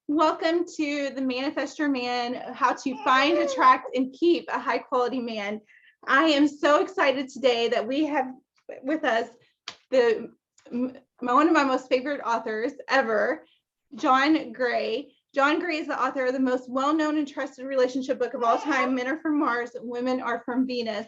Welcome to the Manifest Your Man, how to find, attract, and keep a high quality man. I am so excited today that we have with us one of my most favorite authors ever, John Gray. John Gray is the author of the most well-known and trusted relationship book of all time, Men Are From Mars, Women Are From Venus.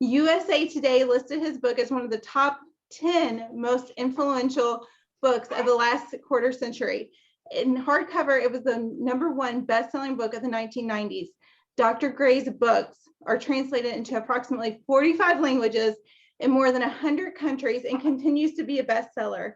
USA Today listed his book as one of the top 10 most influential books of the last quarter century. In hardcover, it was the #1 best-selling book of the 1990s. Dr. Gray's books are translated into approximately 45 languages in more than 100 countries and continues to be a bestseller.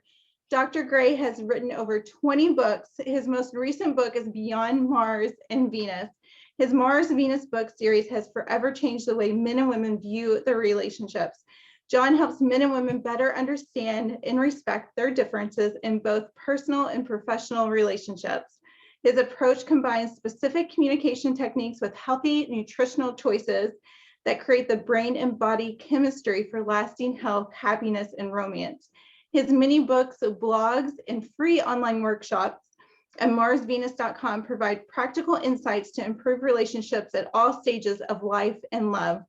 Dr. Gray has written over 20 books. His most recent book is Beyond Mars and Venus. His Mars-Venus book series has forever changed the way men and women view their relationships. John helps men and women better understand and respect their differences in both personal and professional relationships. His approach combines specific communication techniques with healthy nutritional choices that create the brain and body chemistry for lasting health, happiness, and romance. His many books, blogs, and free online workshops at MarsVenus.com provide practical insights to improve relationships at all stages of life and love.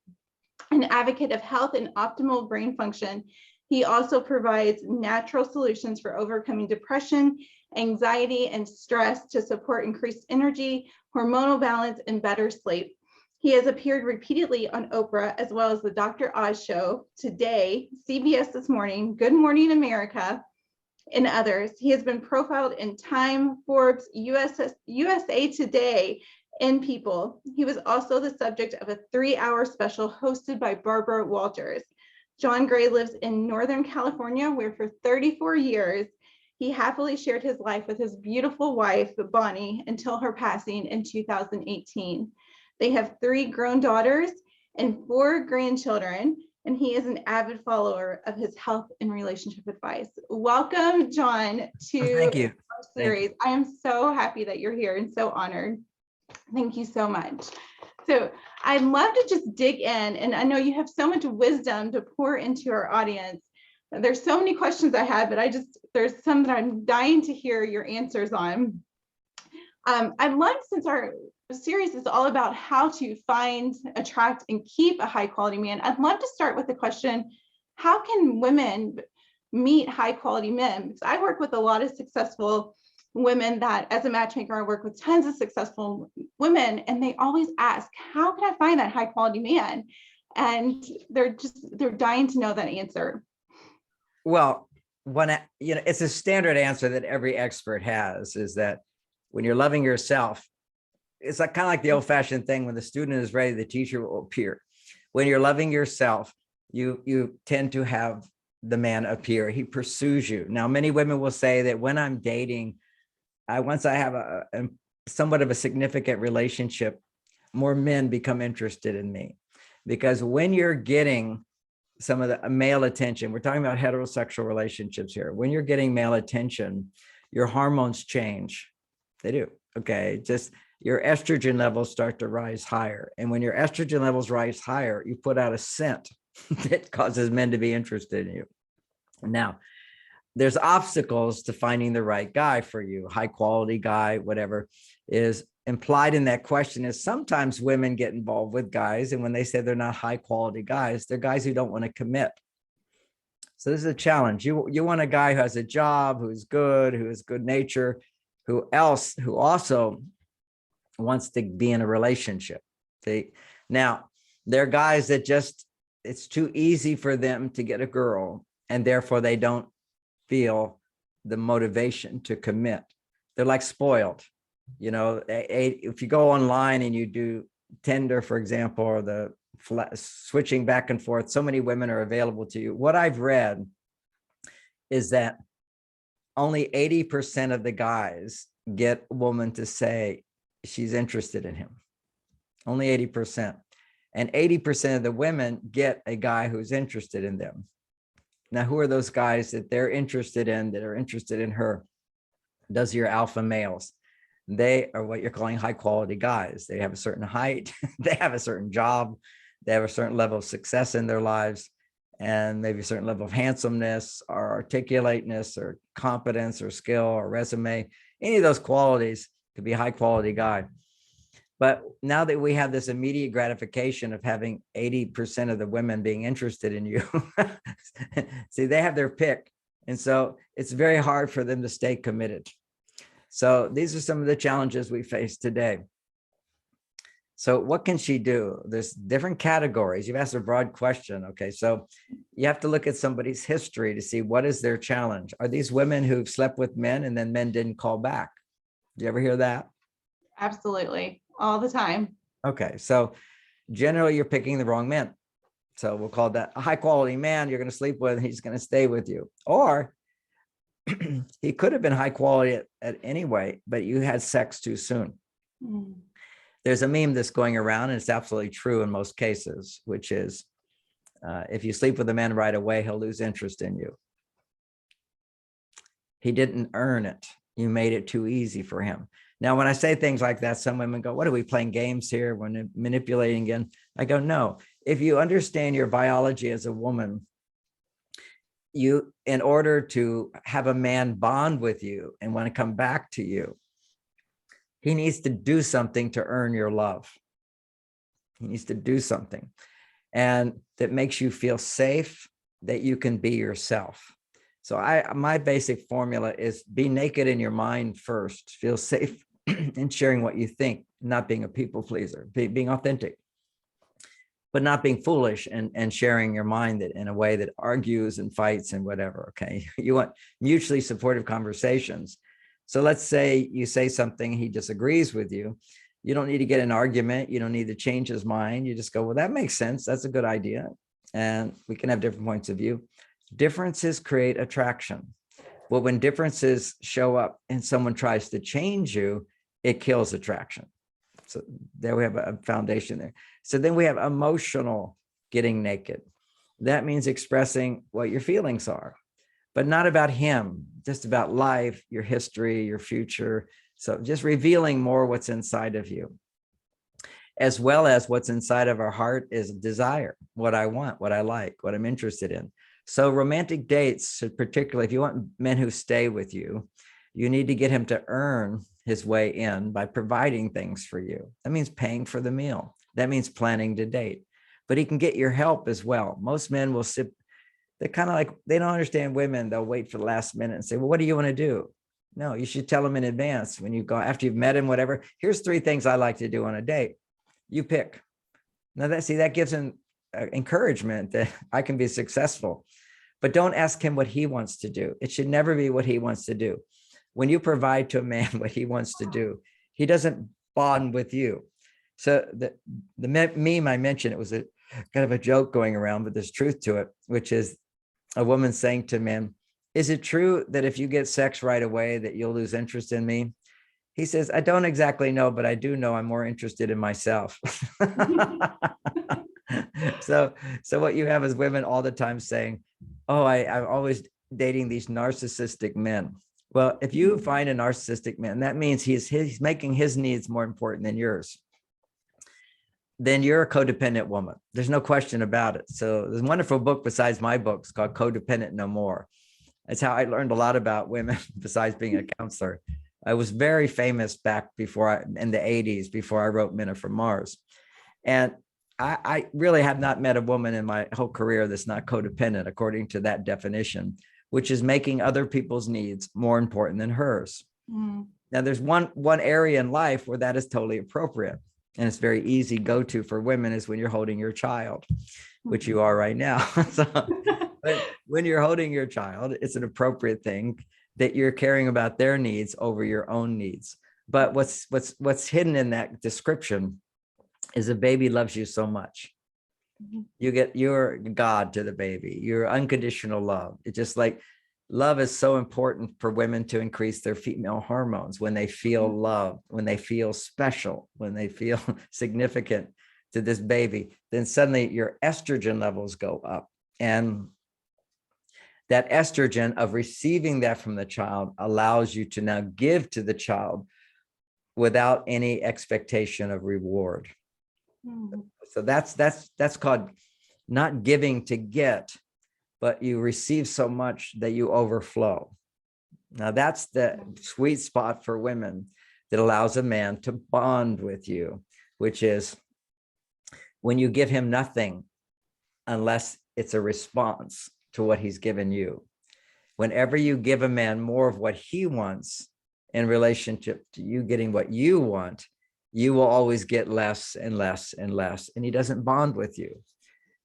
An advocate of health and optimal brain function, he also provides natural solutions for overcoming depression, anxiety, and stress to support increased energy, hormonal balance, and better sleep. He has appeared repeatedly on Oprah, as well as the Dr. Oz Show, Today, CBS This Morning, Good Morning America, and others. He has been profiled in Time, Forbes, USA Today, and People. He was also the subject of a 3-hour special hosted by Barbara Walters. John Gray lives in Northern California, where for 34 years, he happily shared his life with his beautiful wife, Bonnie, until her passing in 2018. They have 3 grown daughters and 4 grandchildren, and he is an avid follower of his health and relationship advice. Welcome, John, to Thank you. our series. I am so happy that you're here and so honored. Thank you so much. So I'd love to just dig in, and I know you have so much wisdom to pour into our audience. There's so many questions I have, but there's some that I'm dying to hear your answers on. I'd love, since our series is all about how to find, attract, and keep a high quality man, I'd love to start with the question, how can women meet high quality men? Because I work with a lot of successful women that, as a matchmaker, I work with tons of successful women, and they always ask, how can I find that high quality man? And they're dying to know that answer. Well, it's a standard answer that every expert has, is that when you're loving yourself, it's like kind of like the old-fashioned thing, when the student is ready, the teacher will appear. When you're loving yourself, you tend to have the man appear. He pursues you. Now, many women will say that when I'm dating, once I have a somewhat of a significant relationship, more men become interested in me. Because when you're getting some of the male attention, we're talking about heterosexual relationships here. When you're getting male attention, your hormones change. They do. Okay. Just your estrogen levels start to rise higher. And when your estrogen levels rise higher, you put out a scent that causes men to be interested in you. Now, there's obstacles to finding the right guy for you, high quality guy, whatever. Is implied in that question is sometimes women get involved with guys, and when they say they're not high quality guys, they're guys who don't want to commit. So this is a challenge. You want a guy who has a job, who is good, who is good nature, who also wants to be in a relationship. See, now there are guys that it's too easy for them to get a girl, and therefore they don't feel the motivation to commit. They're like spoiled. You know, if you go online and you do Tinder, for example, or the switching back and forth, so many women are available to you. What I've read is that only 80% of the guys get a woman to say she's interested in him. Only 80%. And 80% of the women get a guy who's interested in them. Now, who are those guys that they're interested in, that are interested in her? Those are your alpha males. They are what you're calling high quality guys. They have a certain height, they have a certain job, they have a certain level of success in their lives, and maybe a certain level of handsomeness or articulateness or competence or skill or resume, any of those qualities could be a high quality guy. But now that we have this immediate gratification of having 80% of the women being interested in you, see, they have their pick. And so it's very hard for them to stay committed. So these are some of the challenges we face today. So what can she do? There's different categories. You've asked a broad question. Okay. So you have to look at somebody's history to see what is their challenge. Are these women who've slept with men and then men didn't call back? Do you ever hear that? Absolutely. All the time. Okay. So generally you're picking the wrong men. So we'll call that a high quality man you're going to sleep with. He's going to stay with you. Or he could have been high quality at anyway, but you had sex too soon. Mm. There's a meme that's going around, and it's absolutely true in most cases, which is if you sleep with a man right away, he'll lose interest in you. He didn't earn it. You made it too easy for him. Now, when I say things like that, some women go, what are we playing games here? We're manipulating again. I go, no. If you understand your biology as a woman, you, in order to have a man bond with you and want to come back to you, he needs to do something to earn your love. He needs to do something. And that makes you feel safe, that you can be yourself. So my basic formula is be naked in your mind first, feel safe in sharing what you think, not being a people pleaser, being authentic, but not being foolish and sharing your mind in a way that argues and fights and whatever. Okay. You want mutually supportive conversations. So let's say you say something, he disagrees with you. You don't need to get an argument. You don't need to change his mind. You just go, well, that makes sense. That's a good idea. And we can have different points of view. Differences create attraction. Well, when differences show up and someone tries to change you, it kills attraction. So there we have a foundation there. So then we have emotional getting naked. That means expressing what your feelings are, but not about him, just about life, your history, your future. So just revealing more what's inside of you, as well as what's inside of our heart is desire, what I want, what I like, what I'm interested in. So romantic dates, particularly if you want men who stay with you, you need to get him to earn his way in by providing things for you. That means paying for the meal. That means planning to date, but he can get your help as well. Most men will sit, they're kind of like, they don't understand women. They'll wait for the last minute and say, well, what do you want to do? No, you should tell them in advance when you go, after you've met him, whatever, here's 3 things I like to do on a date. You pick. Now that gives him encouragement that I can be successful, but don't ask him what he wants to do. It should never be what he wants to do. When you provide to a man what he wants to do, he doesn't bond with you. So the meme I mentioned, it was a kind of a joke going around, but there's truth to it, which is a woman saying to a man, is it true that if you get sex right away that you'll lose interest in me? He says, I don't exactly know, but I do know I'm more interested in myself. So what you have is women all the time saying, oh, I'm always dating these narcissistic men. Well, if you find a narcissistic man, that means he's making his needs more important than yours. Then you're a codependent woman. There's no question about it. So there's a wonderful book besides my books called Codependent No More. That's how I learned a lot about women besides being a counselor. I was very famous back in the 80s, before I wrote Men Are From Mars. And I really have not met a woman in my whole career that's not codependent, according to that definition, which is making other people's needs more important than hers. Mm. Now, there's one area in life where that is totally appropriate. And it's very easy go-to for women is when you're holding your child, which you are right now. So, but when you're holding your child, it's an appropriate thing that you're caring about their needs over your own needs. But what's hidden in that description is a baby loves you so much. You get your God to the baby, your unconditional love. It's just like love is so important for women to increase their female hormones when they feel loved, when they feel special, when they feel significant to this baby, then suddenly your estrogen levels go up. And that estrogen of receiving that from the child allows you to now give to the child without any expectation of reward. So that's called not giving to get, but you receive so much that you overflow. Now that's the sweet spot for women. that allows a man to bond with you, which is when you give him nothing unless it's a response to what he's given you. Whenever you give a man more of what he wants in relationship to you getting what you want, you will always get less and less and less, and he doesn't bond with you.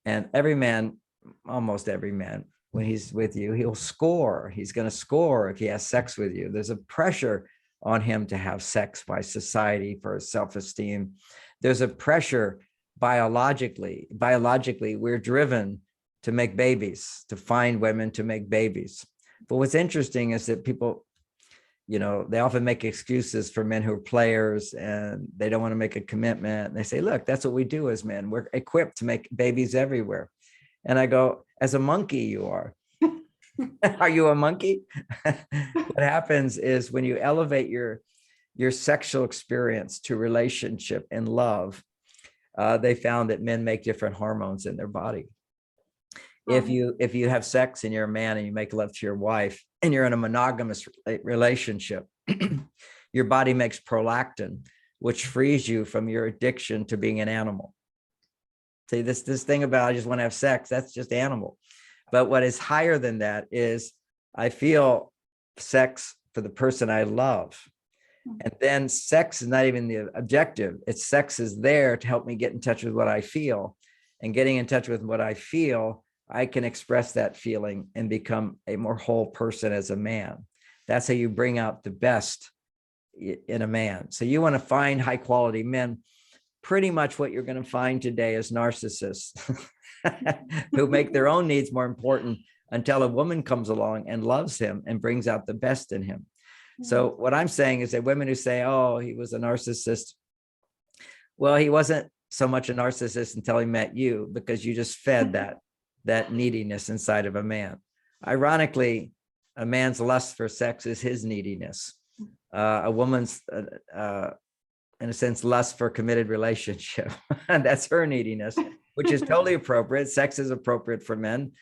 And every man, almost every man, when he's with you, he'll score. He's going to score if he has sex with you. There's a pressure on him to have sex by society for his self-esteem. There's a pressure biologically. Biologically, we're driven to make babies, to find women to make babies. But what's interesting is that people, they often make excuses for men who are players and they don't want to make a commitment. And they say, look, that's what we do as men. We're equipped to make babies everywhere. And I go, as a monkey, you are. Are you a monkey? What happens is when you elevate your sexual experience to relationship and love, they found that men make different hormones in their body. If you have sex and you're a man and you make love to your wife and you're in a monogamous relationship, your body makes prolactin, which frees you from your addiction to being an animal. See, this thing about I just want to have sex, that's just animal. But what is higher than that is I feel sex for the person I love. And then sex is not even the objective. It's sex is there to help me get in touch with what I feel. And getting in touch with what I feel, I can express that feeling and become a more whole person as a man. That's how you bring out the best in a man. So you want to find high quality men. Pretty much what you're going to find today is narcissists who make their own needs more important until a woman comes along and loves him and brings out the best in him. So what I'm saying is that women who say, oh, he was a narcissist. Well, he wasn't so much a narcissist until he met you, because you just fed that neediness inside of a man. Ironically, a man's lust for sex is his neediness. A woman's, in a sense, lust for committed relationship. That's her neediness, which is totally appropriate. Sex is appropriate for men.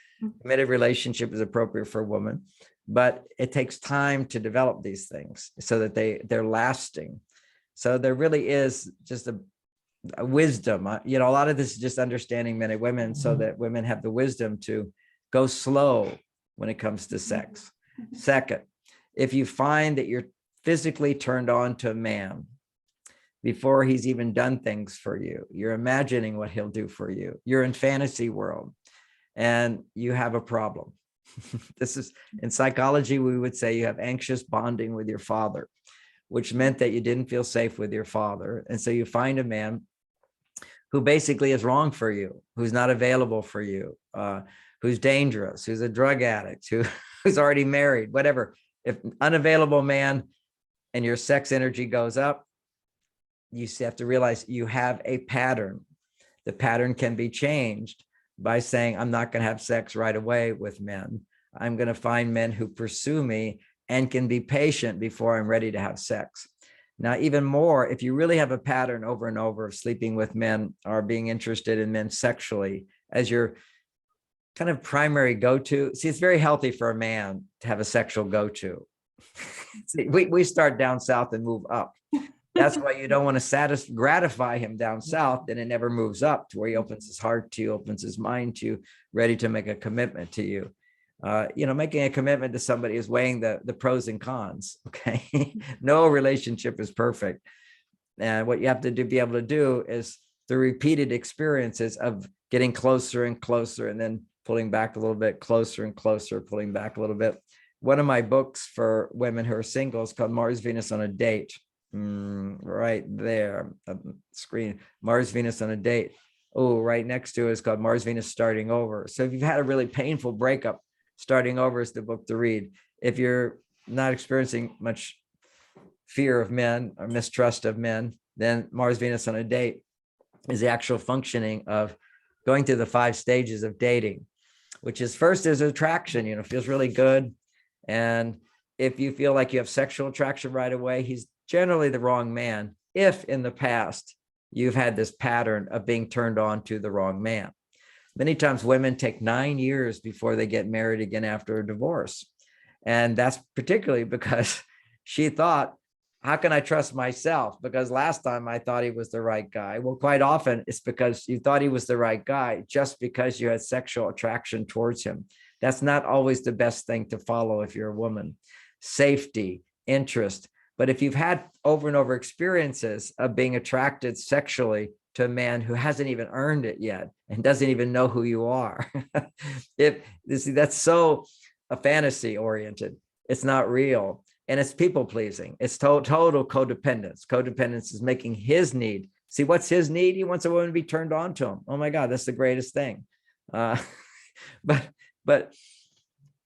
Committed relationship is appropriate for women. But it takes time to develop these things so that they're lasting. So there really is just a wisdom. A lot of this is just understanding men and women so that women have the wisdom to go slow when it comes to sex. Second, if you find that you're physically turned on to a man before he's even done things for you, you're imagining what he'll do for you, you're in fantasy world, and you have a problem. This is, in psychology, we would say you have anxious bonding with your father, which meant that you didn't feel safe with your father. And so you find a man who basically is wrong for you, who's not available for you, who's dangerous, who's a drug addict, who's already married, whatever. If unavailable man and your sex energy goes up, you have to realize you have a pattern. The pattern can be changed by saying, I'm not going to have sex right away with men. I'm going to find men who pursue me and can be patient before I'm ready to have sex. Now, even more, if you really have a pattern over and over of sleeping with men or being interested in men sexually as your kind of primary go-to, see, it's very healthy for a man to have a sexual go-to. See, we start down south and move up. That's why you don't want to gratify him down south, and it never moves up to where he opens his heart to you, opens his mind to you, ready to make a commitment to you. Making a commitment to somebody is weighing the pros and cons. Okay. No relationship is perfect. And what you have to be able to do is the repeated experiences of getting closer and closer, and then pulling back a little bit, closer and closer, pulling back a little bit. One of my books for women who are single is called Mars, Venus on a Date. Right there on the screen, Mars, Venus on a Date. Oh, right next to it is called Mars, Venus Starting Over. So if you've had a really painful breakup, Starting Over is the book to read. If you're not experiencing much fear of men or mistrust of men, then Mars, Venus on a Date is the actual functioning of going through the 5 stages of dating, which is first is attraction, feels really good. And if you feel like you have sexual attraction right away, he's generally the wrong man. If in the past you've had this pattern of being turned on to the wrong man. Many times women take 9 years before they get married again after a divorce. And that's particularly because she thought how can I trust myself? Because last time I thought he was the right guy. Well, quite often it's because you thought he was the right guy just because you had sexual attraction towards him. That's not always the best thing to follow if you're a woman. Safety, interest. But if you've had over and over experiences of being attracted sexually to a man who hasn't even earned it yet and doesn't even know who you are, if see, that's so a fantasy oriented, it's not real. And it's people pleasing. It's total codependence. Codependence is making his need. See, what's his need? He wants a woman to be turned on to him. Oh my God, that's the greatest thing. But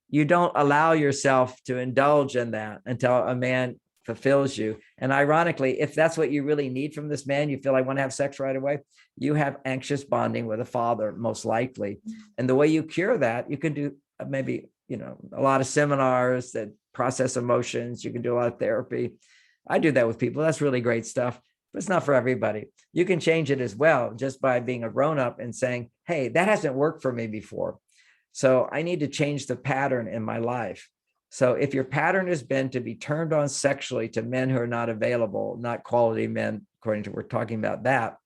you don't allow yourself to indulge in that until a man fulfills you. And ironically, if that's what you really need from this man, you feel like want to have sex right away, you have anxious bonding with a father, most likely. And the way you cure that, you can do maybe, a lot of seminars that process emotions. You can do a lot of therapy. I do that with people. That's really great stuff, but it's not for everybody. You can change it as well just by being a grown-up and saying, hey, that hasn't worked for me before. So I need to change the pattern in my life. So if your pattern has been to be turned on sexually to men who are not available, not quality men, according to we're talking about that,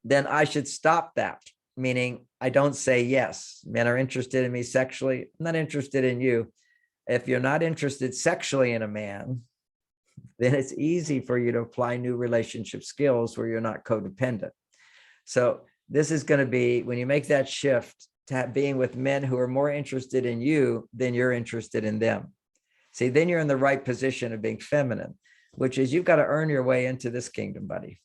then I should stop that. Meaning I don't say yes. Men are interested in me sexually. I'm not interested in you. If you're not interested sexually in a man, then it's easy for you to apply new relationship skills where you're not codependent. So this is going to be, when you make that shift to being with men who are more interested in you than you're interested in them. See, then you're in the right position of being feminine, which is you've got to earn your way into this kingdom, buddy.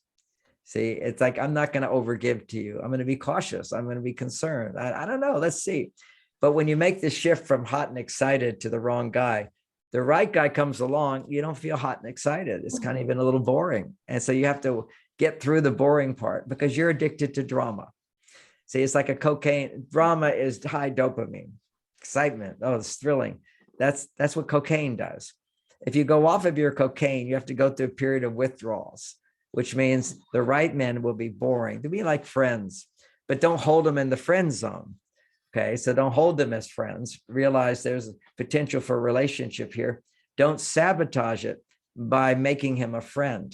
See, it's like, I'm not going to overgive to you. I'm going to be cautious. I'm going to be concerned. I don't know. Let's see. But when you make the shift from hot and excited to the wrong guy, the right guy comes along, you don't feel hot and excited. It's kind of even a little boring. And so you have to get through the boring part because you're addicted to drama. See, it's like a cocaine. Drama is high dopamine, excitement. Oh, it's thrilling. That's what cocaine does. If you go off of your cocaine, you have to go through a period of withdrawals, which means the right men will be boring. They'll be like friends, but don't hold them in the friend zone. Okay, so don't hold them as friends. Realize there's potential for a relationship here. Don't sabotage it by making him a friend.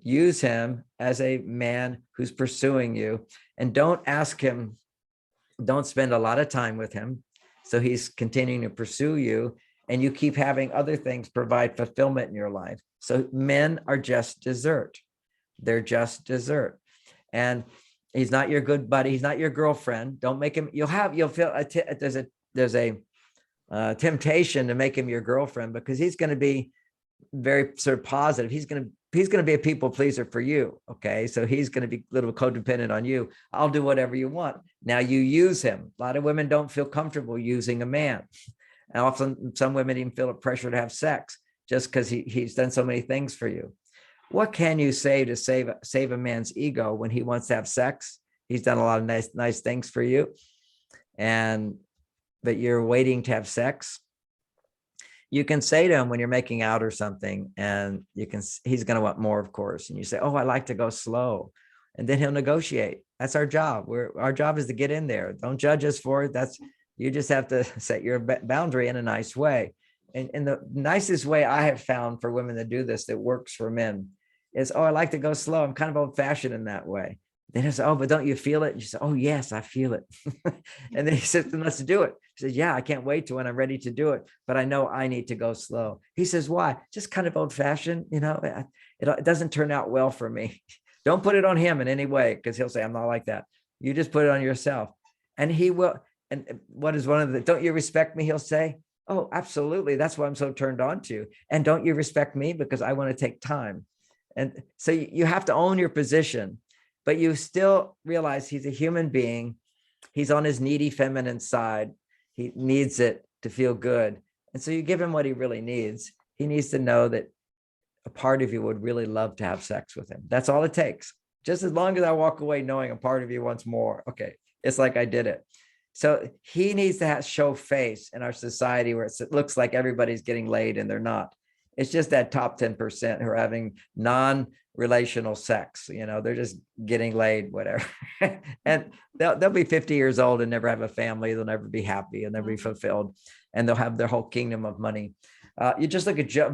Use him as a man who's pursuing you, and don't ask him, don't spend a lot of time with him. So he's continuing to pursue you, and you keep having other things provide fulfillment in your life. So men are just dessert. They're just dessert. And he's not your good buddy. He's not your girlfriend. Don't make him, you'll feel there's a temptation to make him your girlfriend because he's going to be very sort of positive. He's going to be a people pleaser for you. Okay. So he's going to be a little codependent on you. I'll do whatever you want. Now you use him. A lot of women don't feel comfortable using a man. And often some women even feel a pressure to have sex just because he's done so many things for you. What can you say to save a man's ego when he wants to have sex? He's done a lot of nice things for you, but you're waiting to have sex. You can say to him when you're making out or something, and he's going to want more, of course. And you say, "Oh, I like to go slow," and then he'll negotiate. That's our job. Our job is to get in there. Don't judge us for it. You just have to set your boundary in a nice way. And the nicest way I have found for women to do this that works for men is, "Oh, I like to go slow. I'm kind of old fashioned in that way." Then he says, "Oh, but don't you feel it?" And you say, "Oh, yes, I feel it." And then he says, "Then let's do it." He says, "Yeah, I can't wait to when I'm ready to do it, but I know I need to go slow." He says, "Why?" "Just kind of old fashioned. It doesn't turn out well for me." Don't put it on him in any way, because he'll say, "I'm not like that." You just put it on yourself. And he will. And what is one of the, "Don't you respect me?" He'll say, "Oh, absolutely. That's why I'm so turned on to you. And don't you respect me? Because I want to take time." And so you have to own your position, but you still realize he's a human being. He's on his needy feminine side. He needs it to feel good. And so you give him what he really needs. He needs to know that a part of you would really love to have sex with him. That's all it takes. Just as long as I walk away knowing a part of you wants more. Okay. It's like I did it. So he needs to show face in our society where it looks like everybody's getting laid and they're not. It's just that top 10% who are having non-relational sex. They're just getting laid, whatever. And they'll be 50 years old and never have a family. They'll never be happy and never be fulfilled. And they'll have their whole kingdom of money. You just look at Jeff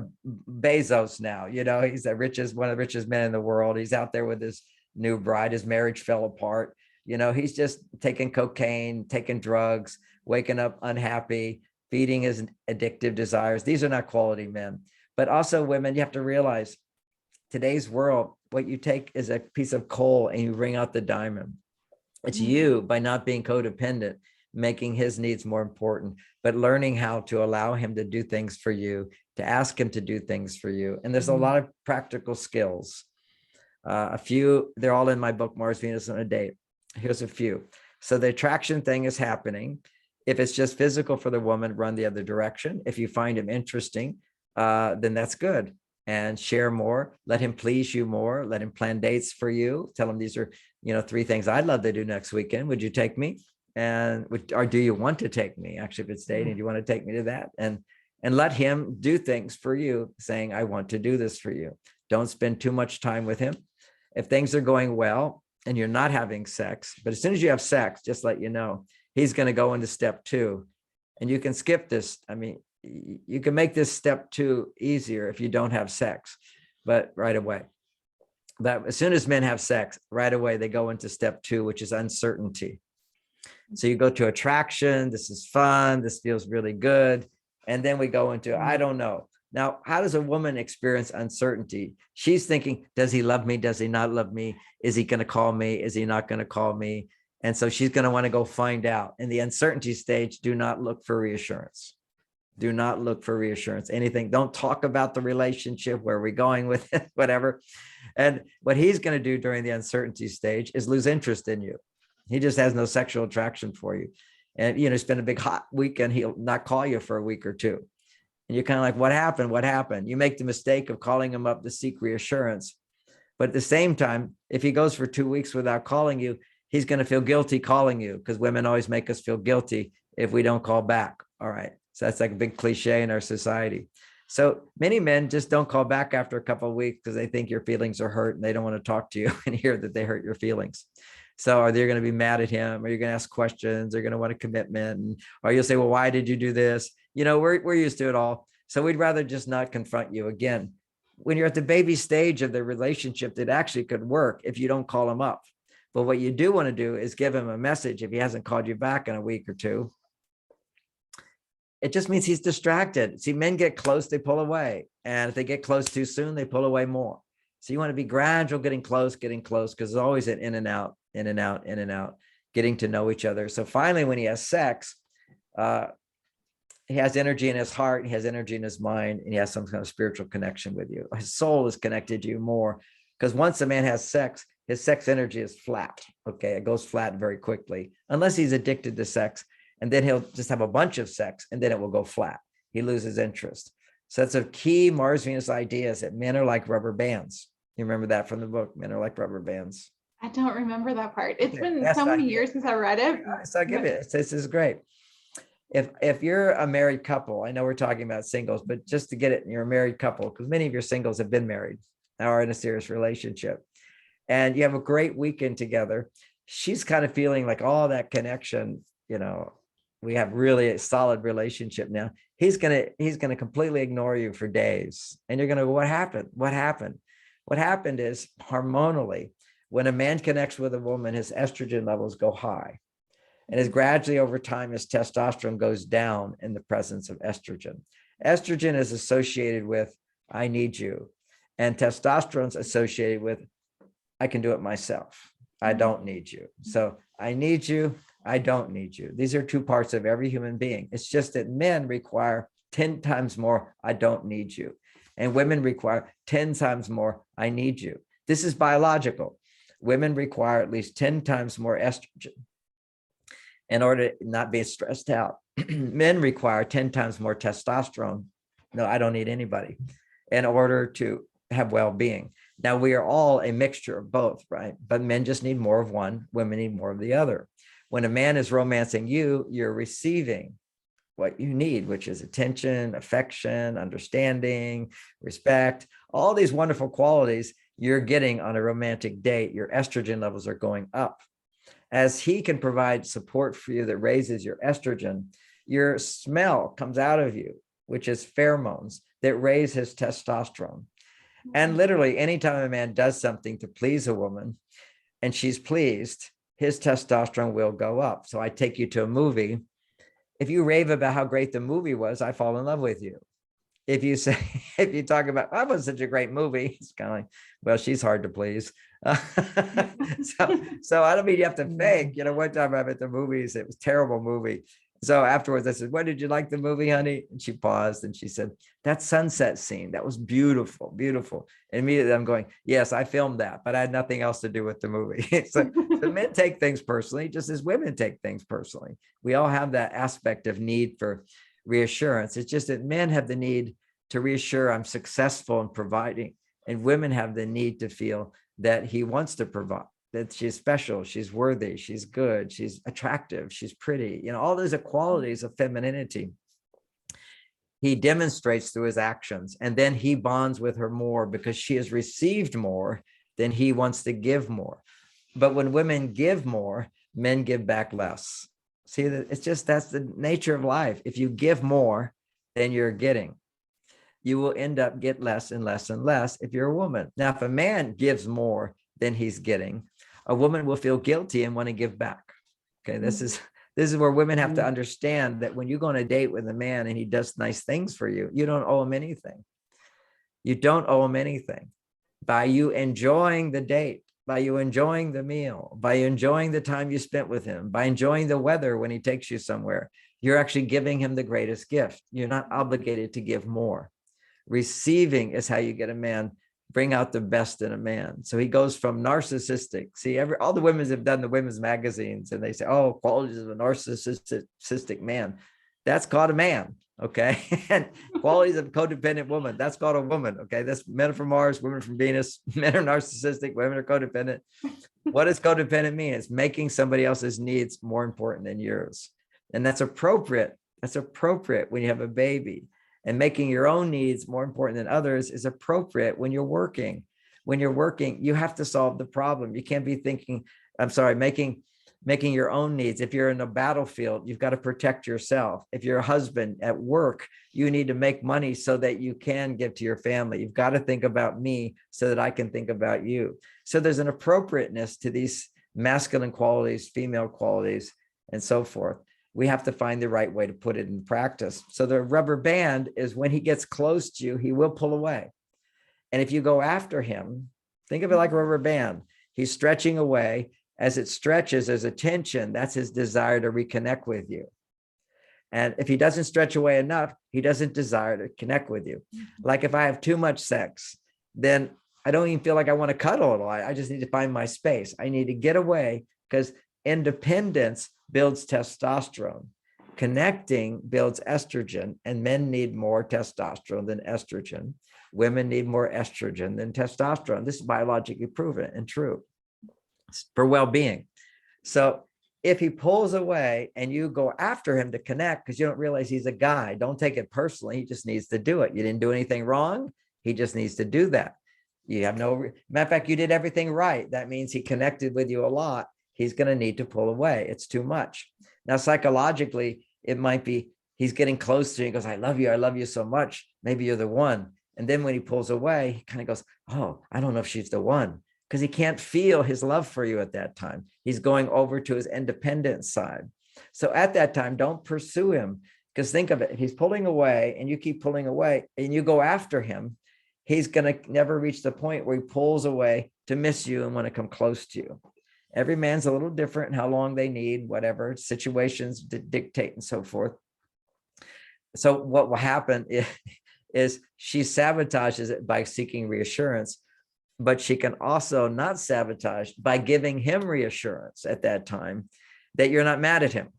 Bezos now, he's one of the richest men in the world. He's out there with his new bride. His marriage fell apart. He's just taking cocaine, taking drugs, waking up unhappy, feeding his addictive desires. These are not quality men. But also women, you have to realize today's world, what you take is a piece of coal and you bring out the diamond. It's you, by not being codependent, making his needs more important, but learning how to allow him to do things for you, to ask him to do things for you. And there's a lot of practical skills. A few, they're all in my book, Mars, Venus on a Date. Here's a few. So the attraction thing is happening. If it's just physical for the woman, run the other direction. If you find him interesting, then that's good. And share more, let him please you more, let him plan dates for you. Tell him these are, 3 things I'd love to do next weekend. Would you take me? Or do you want to take me? Actually, if it's dating, do you want to take me to that? And let him do things for you, saying, I want to do this for you. Don't spend too much time with him. If things are going well and you're not having sex, but as soon as you have sex, just let you know, he's going to go into step 2. And you can skip this. I mean, you can make this step 2 easier if you don't have sex, but right away. But as soon as men have sex, right away, they go into step 2, which is uncertainty. So you go to attraction. This is fun. This feels really good. And then we go into, I don't know. Now, how does a woman experience uncertainty? She's thinking, does he love me? Does he not love me? Is he going to call me? Is he not going to call me? And so she's going to want to go find out. In the uncertainty stage, do not look for reassurance. Do not look for reassurance. Anything. Don't talk about the relationship. Where are we going with it? Whatever. And what he's going to do during the uncertainty stage is lose interest in you. He just has no sexual attraction for you. And, spend a big hot weekend. He'll not call you for a week or 2. And you're kind of like, what happened? What happened? You make the mistake of calling him up to seek reassurance. But at the same time, if he goes for 2 weeks without calling you, he's going to feel guilty calling you, because women always make us feel guilty if we don't call back. All right. So that's like a big cliche in our society. So many men just don't call back after a couple of weeks because they think your feelings are hurt and they don't want to talk to you and hear that they hurt your feelings. So are they going to be mad at him? Or you're going to ask questions? They're going to want a commitment. Or you'll say, well, why did you do this? We're used to it all. So we'd rather just not confront you again. When you're at the baby stage of the relationship, that actually could work if you don't call him up. But what you do want to do is give him a message if he hasn't called you back in a week or 2. It just means he's distracted. See, men get close, they pull away. And if they get close too soon, they pull away more. So you want to be gradual, getting close, because there's always an in and out, in and out, in and out, getting to know each other. So finally, when he has sex, he has energy in his heart, he has energy in his mind, and he has some kind of spiritual connection with you. His soul is connected to you more, because once a man has sex, his sex energy is flat. Okay, it goes flat very quickly, unless he's addicted to sex. And then he'll just have a bunch of sex and then it will go flat. He loses interest. So that's a key Mars Venus idea, is that men are like rubber bands. You remember that from the book? Men are like rubber bands. I don't remember that part. It's been That's so many idea. years since I read it. So I'll give it. This is great. If you're a married couple, I know we're talking about singles, but just to get it, you're a married couple, because many of your singles have been married or are in a serious relationship, and you have a great weekend together. She's kind of feeling like all that connection, we have really a solid relationship now. He's gonna completely ignore you for days, and you're gonna go, what happened? What happened? What happened is, hormonally, when a man connects with a woman, his estrogen levels go high, and as gradually over time, his testosterone goes down in the presence of estrogen. Estrogen is associated with I need you, and testosterone is associated with I can do it myself. I don't need you. So I need you. I don't need you. These are 2 parts of every human being. It's just that men require 10 times more, I don't need you. And women require 10 times more, I need you. This is biological. Women require at least 10 times more estrogen in order to not be stressed out. Men require 10 times more testosterone. No, I don't need anybody, in order to have well-being. Now, we are all a mixture of both, right? But men just need more of one, women need more of the other. When a man is romancing you, you're receiving what you need, which is attention, affection, understanding, respect, all these wonderful qualities you're getting on a romantic date. Your estrogen levels are going up. As he can provide support for you that raises your estrogen, your smell comes out of you. which is pheromones that raise his testosterone. And literally, anytime a man does something to please a woman and she's pleased, his testosterone will go up. So I take you to a movie. If you rave about how great the movie was, I fall in love with you. If you say, if you talk about, that was such a great movie, it's kind of like, well, she's hard to please. So I don't mean you have to fake, one time I'm at the movies, it was a terrible movie. So afterwards I said, what did you like the movie, honey? And she paused and she said, that sunset scene, that was beautiful, beautiful. And immediately I'm going, yes, I filmed that, but I had nothing else to do with the movie. So men take things personally, just as women take things personally. We all have that aspect of need for reassurance. It's just that men have the need to reassure I'm successful in providing, and women have the need to feel that he wants to provide, that she's special, she's worthy, she's good, she's attractive, she's pretty, all those qualities of femininity he demonstrates through his actions. And then he bonds with her more because she has received more than he wants to give more. But when women give more, men give back less. See, that it's just, that's the nature of life. If you give more than you're getting, you will end up get less and less and less if you're a woman. Now, if a man gives more than he's getting, a woman will feel guilty and want to give back. Okay, this is where women have to understand that when you go on a date with a man and he does nice things for you, you don't owe him anything. You don't owe him anything. By you enjoying the date, by you enjoying the meal, by enjoying the time you spent with him, by enjoying the weather when he takes you somewhere, you're actually giving him the greatest gift. You're not obligated to give more. Receiving is how you get a man, bring out the best in a man. So he goes from narcissistic. See, all the women have done the women's magazines and they say, oh, qualities of a narcissistic man. That's called a man. Okay. And qualities of a codependent woman. That's called a woman. Okay. That's men are from Mars, women are from Venus. Men are narcissistic, women are codependent. What does codependent mean? It's making somebody else's needs more important than yours. And that's appropriate. That's appropriate when you have a baby. And making your own needs more important than others is appropriate when you're working. When you're working, you have to solve the problem. You can't be thinking, making your own needs. If you're in a battlefield, you've got to protect yourself. If you're a husband at work, you need to make money so that you can give to your family. You've got to think about me so that I can think about you. So there's an appropriateness to these masculine qualities, female qualities, and so forth. We have to find the right way to put it in practice. So the rubber band is when he gets close to you, he will pull away. And if you go after him, think of it like a rubber band. He's stretching away. As it stretches, there's a tension. That's his desire to reconnect with you. And if he doesn't stretch away enough, he doesn't desire to connect with you. Like if I have too much sex, then I don't even feel like I want to cuddle at all. I just need to find my space. I need to get away because independence builds testosterone. Connecting builds estrogen, and men need more testosterone than estrogen. Women need more estrogen than testosterone. This is biologically proven and true for well-being. So if he pulls away and you go after him to connect because you don't realize he's a guy, don't take it personally. He just needs to do it. You didn't do anything wrong. He just needs to do that. You have no, matter of fact, you did everything right. That means he connected with you a lot. He's going to need to pull away. It's too much. Now, psychologically, it might be he's getting close to you. He goes, I love you so much. Maybe you're the one. And then when he pulls away, he kind of goes, oh, I don't know if she's the one, because he can't feel his love for you at that time. He's going over to his independent side. So at that time, don't pursue him, because think of it. If he's pulling away and you keep pulling away and you go after him, he's going to never reach the point where he pulls away to miss you and want to come close to you. Every man's a little different in how long they need, whatever situations dictate and so forth. So what will happen is she sabotages it by seeking reassurance, but she can also not sabotage by giving him reassurance at that time that you're not mad at him.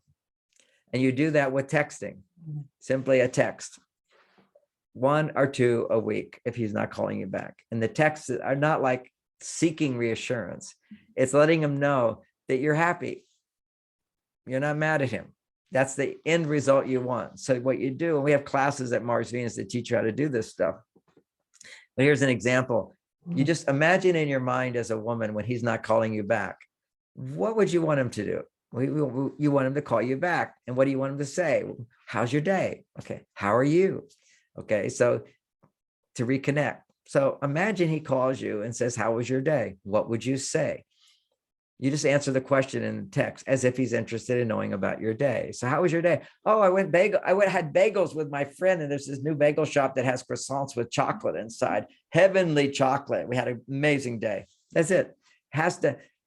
And you do that with texting, simply a text, 1 or 2 a week if he's not calling you back. And the texts are not like seeking reassurance. It's letting him know that you're happy. You're not mad at him. That's the end result you want. So what you do, and we have classes at Mars Venus that teach you how to do this stuff. But here's an example. You just imagine in your mind as a woman when he's not calling you back, what would you want him to do? You want him to call you back. And what do you want him to say? How's your day? Okay. How are you? Okay. So to reconnect. So imagine he calls you and says, how was your day? What would you say? You just answer the question in the text as if he's interested in knowing about your day. So how was your day? Oh, had bagels with my friend, and there's this new bagel shop that has croissants with chocolate inside. Heavenly chocolate. We had an amazing day. That's it.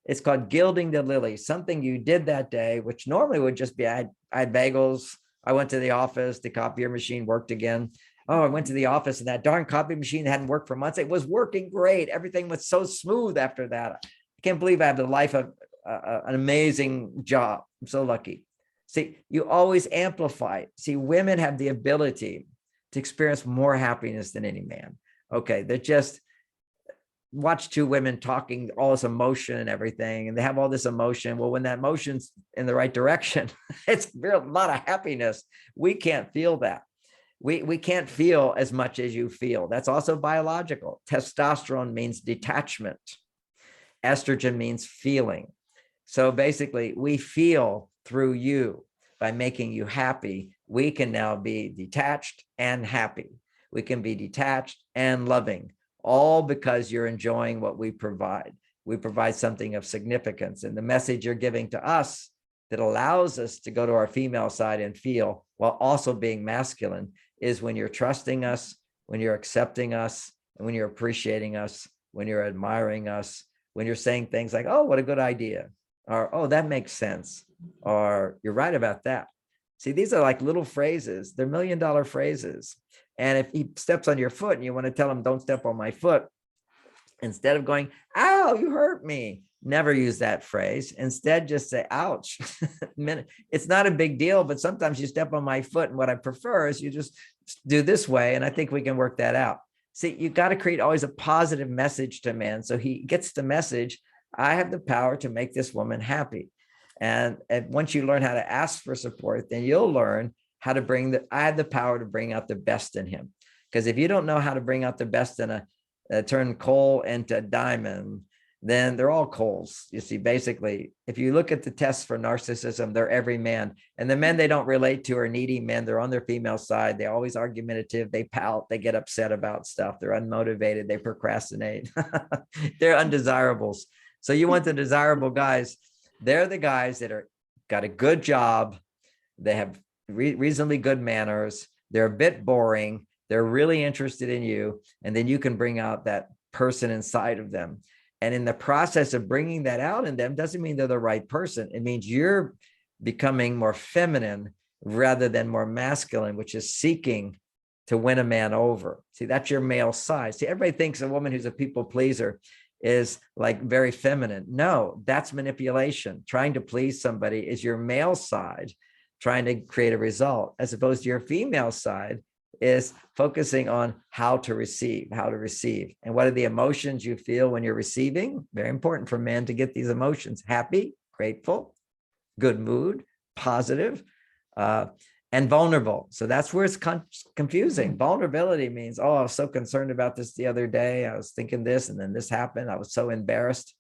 It's called gilding the lily, something you did that day, which normally would just be, I had bagels. I went to the office, the copier machine worked again. Oh, I went to the office and that darn copy machine hadn't worked for months. It was working great. Everything was so smooth after that. I can't believe I have the life of an amazing job. I'm so lucky. See, you always amplify. See, women have the ability to experience more happiness than any man. Okay, they're just, watch two women talking, all this emotion and everything, and they have all this emotion. Well, when that emotion's in the right direction, it's a lot of happiness. We can't feel that. We can't feel as much as you feel. That's also biological. Testosterone means detachment. Estrogen means feeling. So basically, we feel through you by making you happy. We can now be detached and happy. We can be detached and loving, all because you're enjoying what we provide. We provide something of significance. And the message you're giving to us that allows us to go to our female side and feel while also being masculine is when you're trusting us, when you're accepting us, and when you're appreciating us, when you're admiring us, when you're saying things like, oh, what a good idea, or, oh, that makes sense, or you're right about that. See, these are like little phrases. They're $1 million phrases. And if he steps on your foot and you want to tell him, don't step on my foot, instead of going, ow, you hurt me, never use that phrase. Instead, just say, ouch. It's not a big deal, but sometimes you step on my foot. And what I prefer is you just do this way. And I think we can work that out. See, you got to create always a positive message to man. So he gets the message, I have the power to make this woman happy. And once you learn how to ask for support, then you'll learn how to I have the power to bring out the best in him. Because if you don't know how to bring out the best in turn coal into diamond, then they're all coals. You see, basically, if you look at the tests for narcissism, they're every man. And the men they don't relate to are needy men. They're on their female side. They're always argumentative. They pout. They get upset about stuff. They're unmotivated. They procrastinate. They're undesirables. So you want the desirable guys. They're the guys that got a good job. They have reasonably good manners. They're a bit boring. They're really interested in you. And then you can bring out that person inside of them. And in the process of bringing that out in them doesn't mean they're the right person. It means you're becoming more feminine rather than more masculine, which is seeking to win a man over. See, that's your male side. See, everybody thinks a woman who's a people pleaser is like very feminine. No, that's manipulation. Trying to please somebody is your male side, trying to create a result, as opposed to your female side is focusing on how to receive. And what are the emotions you feel when you're receiving? Very important for men to get these emotions: happy, grateful, good mood, positive, and vulnerable. So that's where it's confusing. Vulnerability means, oh, I was so concerned about this the other day. I was thinking this, and then this happened. I was so embarrassed.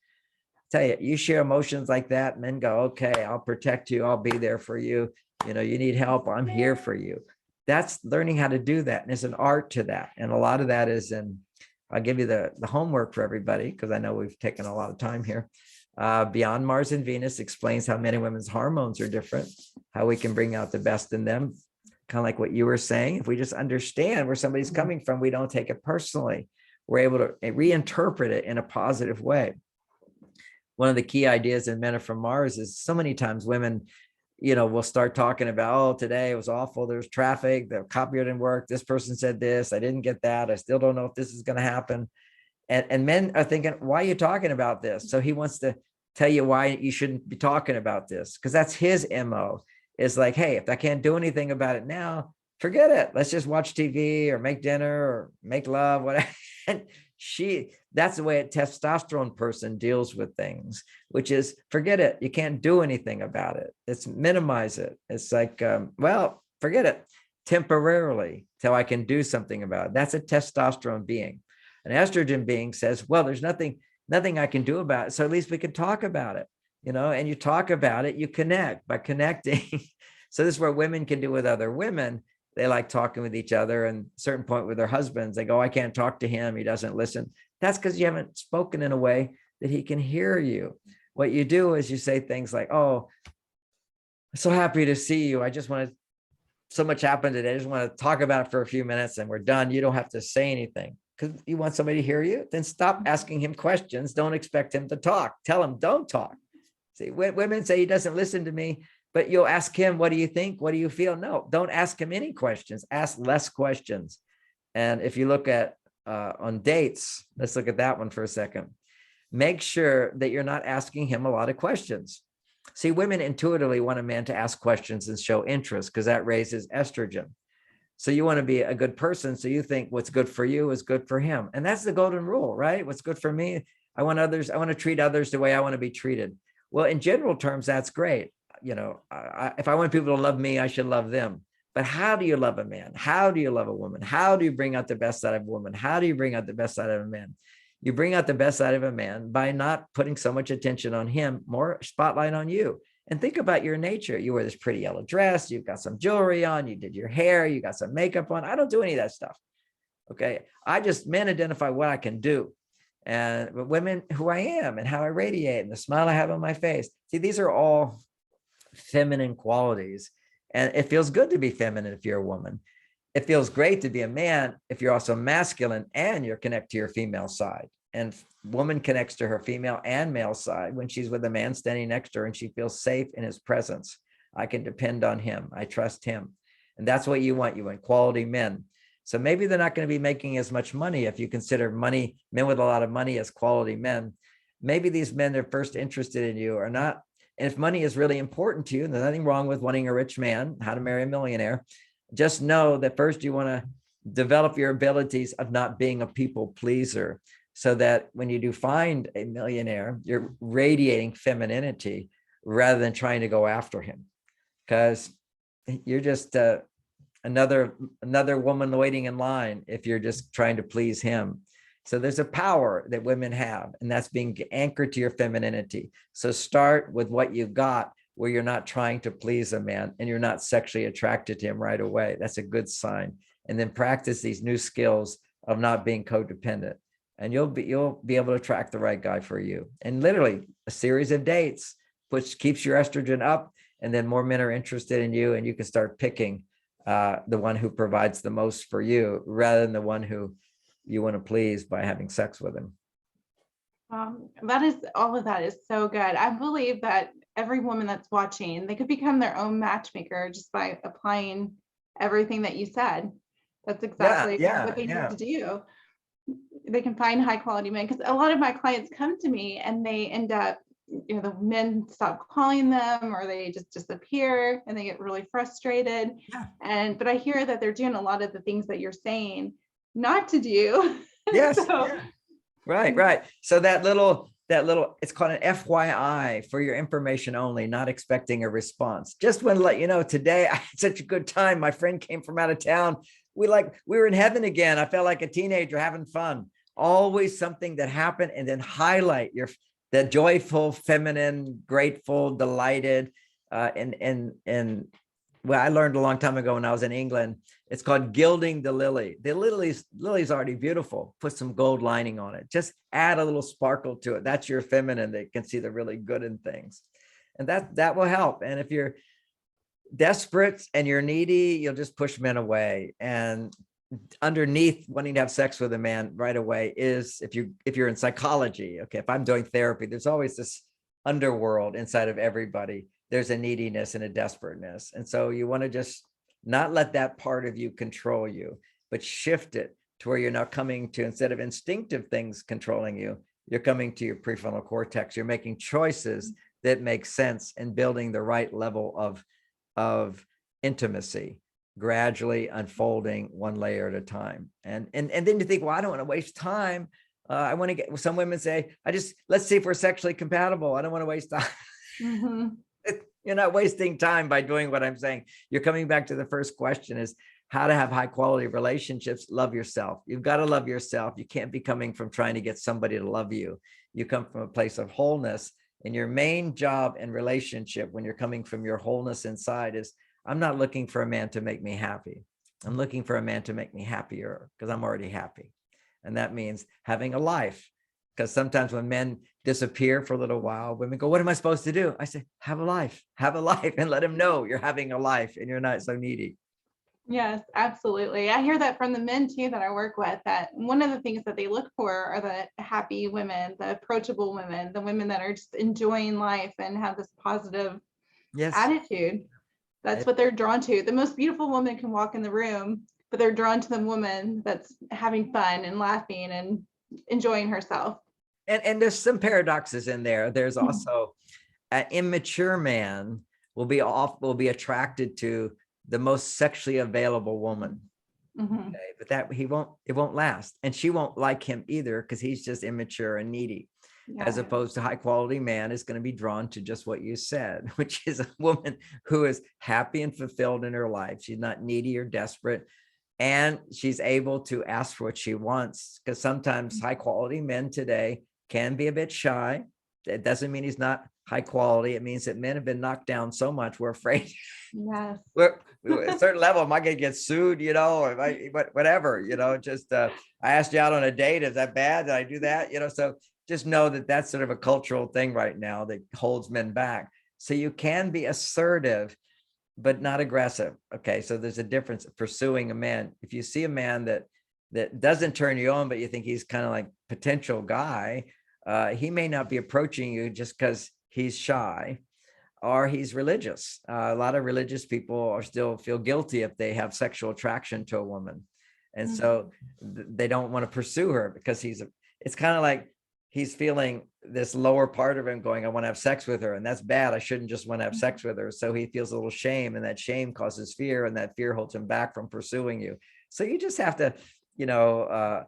Tell you, you share emotions like that, men go, okay, I'll protect you. I'll be there for you. You need help. I'm here for you. That's learning how to do that. And there's an art to that. And a lot of that is I'll give you the homework for everybody, because I know we've taken a lot of time here. Beyond Mars and Venus explains how men and women's hormones are different, how we can bring out the best in them. Kind of like what you were saying. If we just understand where somebody's coming from, we don't take it personally. We're able to reinterpret it in a positive way. One of the key ideas in Men Are From Mars is so many times women, we'll start talking about, oh, today it was awful. There's traffic. The copier didn't work. This person said this. I didn't get that. I still don't know if this is going to happen. And men are thinking, why are you talking about this? So he wants to tell you why you shouldn't be talking about this, because that's his MO. Is like, hey, if I can't do anything about it now, forget it. Let's just watch TV or make dinner or make love, whatever. And that's the way a testosterone person deals with things, which is forget it. You can't do anything about it. It's minimize it. It's like, well, forget it temporarily till I can do something about it. That's a testosterone being. An estrogen being says, well, there's nothing I can do about it. So at least we can talk about it. and you talk about it, you connect by connecting. So this is where women can do with other women. They like talking with each other, and a certain point with their husbands, they go, I can't talk to him. He doesn't listen. That's because you haven't spoken in a way that he can hear you. What you do is you say things like, oh, I'm so happy to see you. I just want to, so much happened today. I just want to talk about it for a few minutes and we're done. You don't have to say anything because you want somebody to hear you. Then stop asking him questions. Don't expect him to talk. Tell him, don't talk. See, women say he doesn't listen to me, but you'll ask him, what do you think? What do you feel? No, don't ask him any questions. Ask less questions. And if you look at on dates, let's look at that one for a second. Make sure that you're not asking him a lot of questions. See, women intuitively want a man to ask questions and show interest because that raises estrogen. So you want to be a good person. So you think what's good for you is good for him. And that's the golden rule, right? What's good for me, I want to treat others the way I want to be treated. Well, in general terms, that's great. If I want people to love me, I should love them. But how do you love a man? How do you love a woman? How do you bring out the best side of a woman? How do you bring out the best side of a man? You bring out the best side of a man by not putting so much attention on him, more spotlight on you. And think about your nature. You wear this pretty yellow dress, you've got some jewelry on, you did your hair, you got some makeup on. I don't do any of that stuff. Okay. Men identify what I can do. But women, who I am and how I radiate and the smile I have on my face. See, these are all feminine qualities. And it feels good to be feminine if you're a woman. It feels great to be a man if you're also masculine and you're connected to your female side. And woman connects to her female and male side when she's with a man standing next to her and she feels safe in his presence. I can depend on him. I trust him. And that's what you want. You want quality men. So maybe they're not going to be making as much money if you consider men with a lot of money as quality men. Maybe these men that are first interested in you are not. And if money is really important to you, and there's nothing wrong with wanting a rich man, how to marry a millionaire. Just know that first you want to develop your abilities of not being a people pleaser so that when you do find a millionaire, you're radiating femininity rather than trying to go after him, because you're just another woman waiting in line if you're just trying to please him. So there's a power that women have, and that's being anchored to your femininity. So start with what you got, where you're not trying to please a man and you're not sexually attracted to him right away. That's a good sign. And then practice these new skills of not being codependent, and you'll be able to attract the right guy for you. And literally a series of dates, which keeps your estrogen up, and then more men are interested in you, and you can start picking the one who provides the most for you rather than the one who you want to please by having sex with him. All of that is so good. I believe that every woman that's watching, they could become their own matchmaker just by applying everything that you said. That's exactly what they need to do. They can find high quality men, because a lot of my clients come to me and they end up, the men stop calling them or they just disappear and they get really frustrated. But I hear that they're doing a lot of the things that you're saying not to do. Yes. Right. So that little, it's called an FYI, for your information only, not expecting a response. Just want to let you know, today I had such a good time. My friend came from out of town. We were in heaven again. I felt like a teenager having fun. Always something that happened, and then highlight the joyful, feminine, grateful, delighted, and well, I learned a long time ago when I was in England, it's called gilding the lily. The lily's already beautiful. Put some gold lining on it. Just add a little sparkle to it. That's your feminine that can see the really good in things. And that will help. And if you're desperate and you're needy, you'll just push men away. And underneath wanting to have sex with a man right away is, if you're in psychology, okay, if I'm doing therapy, there's always this underworld inside of everybody. There's a neediness and a desperateness. And so you want to just not let that part of you control you, but shift it to where you're now coming to, instead of instinctive things controlling you, you're coming to your prefrontal cortex. You're making choices that make sense and building the right level of intimacy, gradually unfolding one layer at a time. And then you think, well, I don't want to waste time. I want to get, some women say, let's see if we're sexually compatible. I don't want to waste time. Mm-hmm. You're not wasting time by doing what I'm saying. You're coming back to the first question, is how to have high quality relationships. Love yourself. You've got to love yourself. You can't be coming from trying to get somebody to love you. You come from a place of wholeness And your main job in relationship when you're coming from your wholeness inside is, I'm not looking for a man to make me happy. I'm looking for a man to make me happier because I'm already happy. And that means having a life. Because sometimes when men disappear for a little while, women go, what am I supposed to do? I say, have a life, and let him know you're having a life and you're not so needy. Yes, absolutely. I hear that from the men too that I work with, that one of the things that they look for are the happy women, the approachable women, the women that are just enjoying life and have this positive Yes. attitude. That's what they're drawn to. The most beautiful woman can walk in the room, but they're drawn to the woman that's having fun and laughing and enjoying herself. And there's some paradoxes in there. There's also an immature man will be attracted to the most sexually available woman. Mhm. Okay? But that it won't last. And she won't like him either because he's just immature and needy. Yeah. As opposed to high quality man is going to be drawn to just what you said, which is a woman who is happy and fulfilled in her life. She's not needy or desperate. And she's able to ask for what she wants, because sometimes high quality men today can be a bit shy. It doesn't mean he's not high quality. It means that men have been knocked down so much we're afraid. Yes. We're at a certain level, am I going to get sued, or whatever, just I asked you out on a date. Is that bad? Did I do that? So just know that that's sort of a cultural thing right now that holds men back. So you can be assertive, but not aggressive. Okay. So there's a difference pursuing a man. If you see a man that doesn't turn you on, but you think he's kind of like potential guy, he may not be approaching you just because he's shy or he's religious. A lot of religious people are still feel guilty if they have sexual attraction to a woman. And so they don't want to pursue her because it's kind of like he's feeling this lower part of him going, I want to have sex with her. And that's bad. I shouldn't just want to have sex with her. So he feels a little shame, and that shame causes fear, and that fear holds him back from pursuing you. So you just have to, it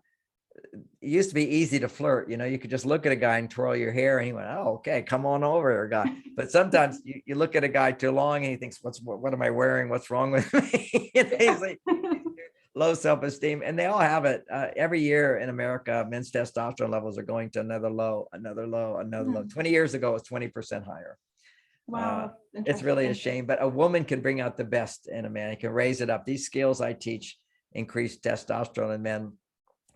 used to be easy to flirt. You could just look at a guy and twirl your hair and he went, oh, okay, come on over here, guy. But sometimes you look at a guy too long and he thinks, what am I wearing? What's wrong with me? He's like, low self-esteem, and they all have it. Every year in America, men's testosterone levels are going to another low, another low, another low. 20 years ago, it was 20% higher. Wow. It's really a shame, but a woman can bring out the best in a man. It can raise it up. These skills I teach increase testosterone in men.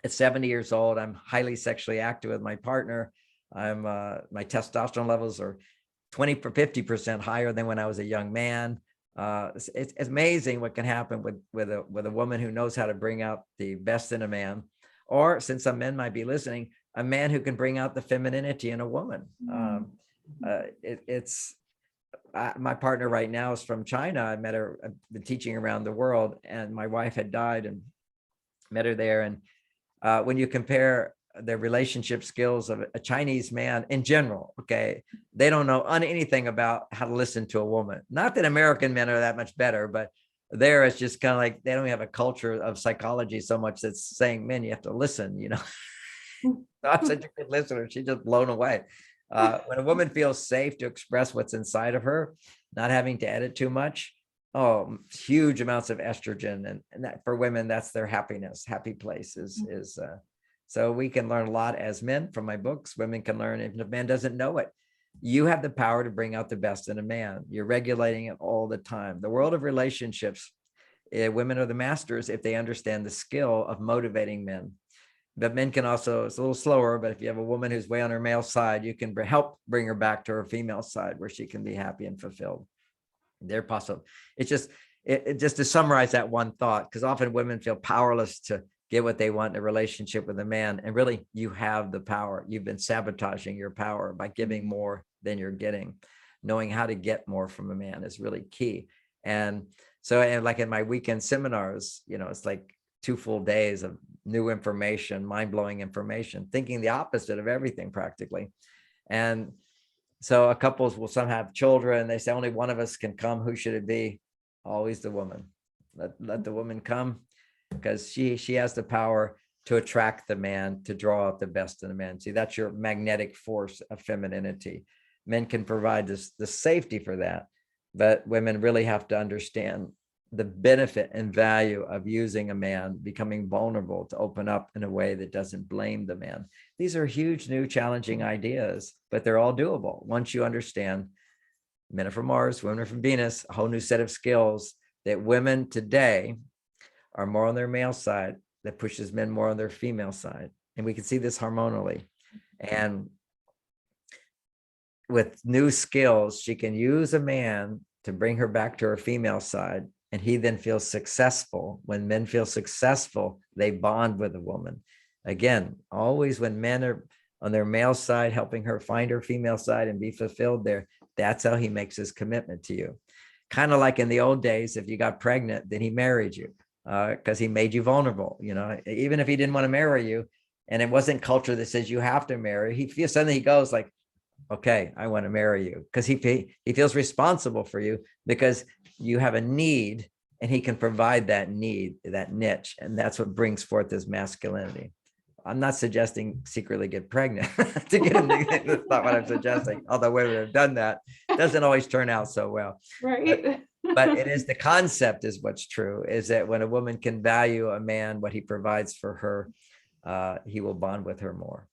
At 70 years old, I'm highly sexually active with my partner. My testosterone levels are 50% higher than when I was a young man. It's amazing what can happen with a woman who knows how to bring out the best in a man, or, since some men might be listening, a man who can bring out the femininity in a woman. My partner right now is from China. I met her. I've been teaching around the world, and my wife had died, and met her there. And when you compare the relationship skills of a Chinese man in general, okay, they don't know anything about how to listen to a woman. Not that American men are that much better, but there it's just kind of like they don't have a culture of psychology so much that's saying, men, you have to listen. I'm such a good listener. She's just blown away. When a woman feels safe to express what's inside of her, not having to edit too much, huge amounts of estrogen, and that for women, that's their happiness. Happy place is so we can learn a lot as men from my books. Women can learn, if a man doesn't know it. You have the power to bring out the best in a man. You're regulating it all the time. The world of relationships, women are the masters if they understand the skill of motivating men. But men can also, it's a little slower, but if you have a woman who's way on her male side, you can help bring her back to her female side where she can be happy and fulfilled. They're possible. It's just, just to summarize that one thought, because often women feel powerless to get what they want in a relationship with a man. And really, you have the power. You've been sabotaging your power by giving more than you're getting. Knowing how to get more from a man is really key. And so, and like in my weekend seminars, it's like 2 full days of new information, mind-blowing information, thinking the opposite of everything practically. And so a couples will some have children. They say only one of us can come. Who should it be? Always the woman. Let the woman come, because she has the power to attract the man, to draw out the best in a man. See, that's your magnetic force of femininity. Men can provide the safety for that, but women really have to understand the benefit and value of using a man becoming vulnerable to open up in a way that doesn't blame the man. These are huge, new, challenging ideas, but they're all doable once you understand men are from Mars, women are from Venus, a whole new set of skills that women today are more on their male side, that pushes men more on their female side. And we can see this hormonally. And with new skills, she can use a man to bring her back to her female side. And he then feels successful. When men feel successful, they bond with a woman. Again, always when men are on their male side, helping her find her female side and be fulfilled there, that's how he makes his commitment to you. Kind of like in the old days, if you got pregnant, then he married you because he made you vulnerable. You know, even if he didn't want to marry you, and it wasn't culture that says you have to marry, he feels suddenly he goes like, okay, I want to marry you, because he feels responsible for you because you have a need and he can provide that need, that niche. And that's what brings forth his masculinity. I'm not suggesting secretly get pregnant to get into, that's not what I'm suggesting. Although women have done that, it doesn't always turn out so well. Right. But it is, the concept is what's true, is that when a woman can value a man, what he provides for her, he will bond with her more.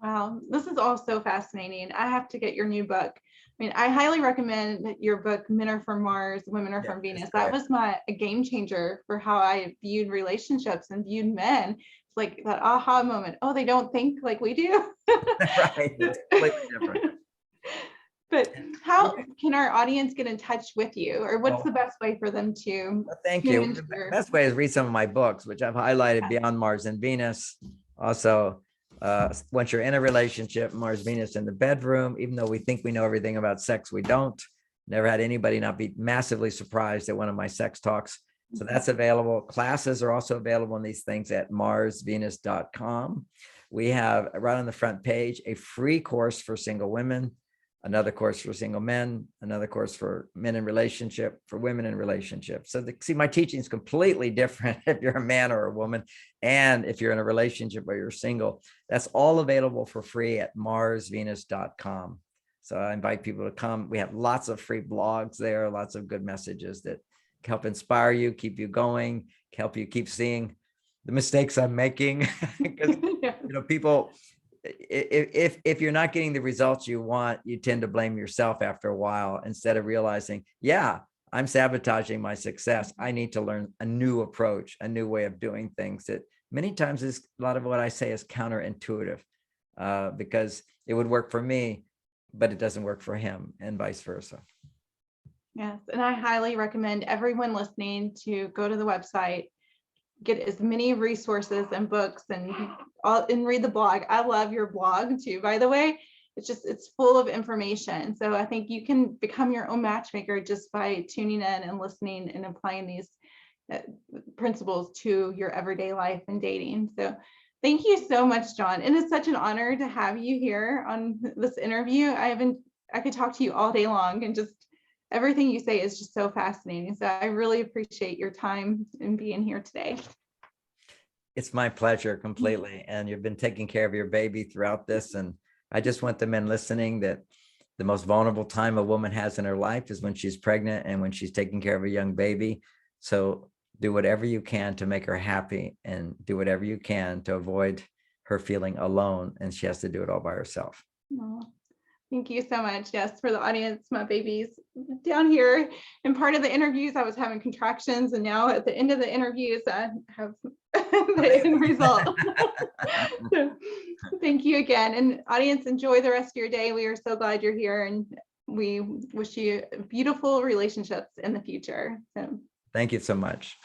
Wow, this is all so fascinating. I have to get your new book. I mean, I highly recommend your book, Men Are From Mars, Women Are From Venus. That was a game changer for how I viewed relationships and viewed men. It's like that aha moment. Oh, they don't think like we do. Right, it's completely different. But how can our audience get in touch with you, or what's the best way for them to? Thank you. The best way is read some of my books, which I've highlighted, Beyond Mars and Venus. Also, once you're in a relationship, Mars, Venus in the bedroom, even though we think we know everything about sex, we don't. Never had anybody not be massively surprised at one of my sex talks. So that's available. Classes are also available on these things at marsvenus.com. We have right on the front page a free course for single women, another course for single men, another course for men in relationship, for women in relationship. So see, my teaching is completely different if you're a man or a woman, and if you're in a relationship or you're single. That's all available for free at marsvenus.com. So I invite people to come. We have lots of free blogs there, lots of good messages that help inspire you, keep you going, help you keep seeing the mistakes I'm making. Because people, if you're not getting the results you want, you tend to blame yourself after a while, instead of realizing, yeah, I'm sabotaging my success. I need to learn a new approach, a new way of doing things that many times is, a lot of what I say is counterintuitive, because it would work for me, but it doesn't work for him, and vice versa. Yes, and I highly recommend everyone listening to go to the website, get as many resources and books and read the blog. I love your blog too, by the way. It's full of information. So I think you can become your own matchmaker just by tuning in and listening and applying these principles to your everyday life and dating. So thank you so much, John. It is such an honor to have you here on this interview. I could talk to you all day long, and just everything you say is just so fascinating. So I really appreciate your time and being here today. It's my pleasure completely. And you've been taking care of your baby throughout this. And I just want the men listening that the most vulnerable time a woman has in her life is when she's pregnant and when she's taking care of a young baby. So do whatever you can to make her happy, and do whatever you can to avoid her feeling alone, and she has to do it all by herself. Oh, thank you so much. Yes, for the audience, my baby's down here. In part of the interviews, I was having contractions, and now at the end of the interviews, I have the end result. So, thank you again. And audience, enjoy the rest of your day. We are so glad you're here, and we wish you beautiful relationships in the future. So, thank you so much.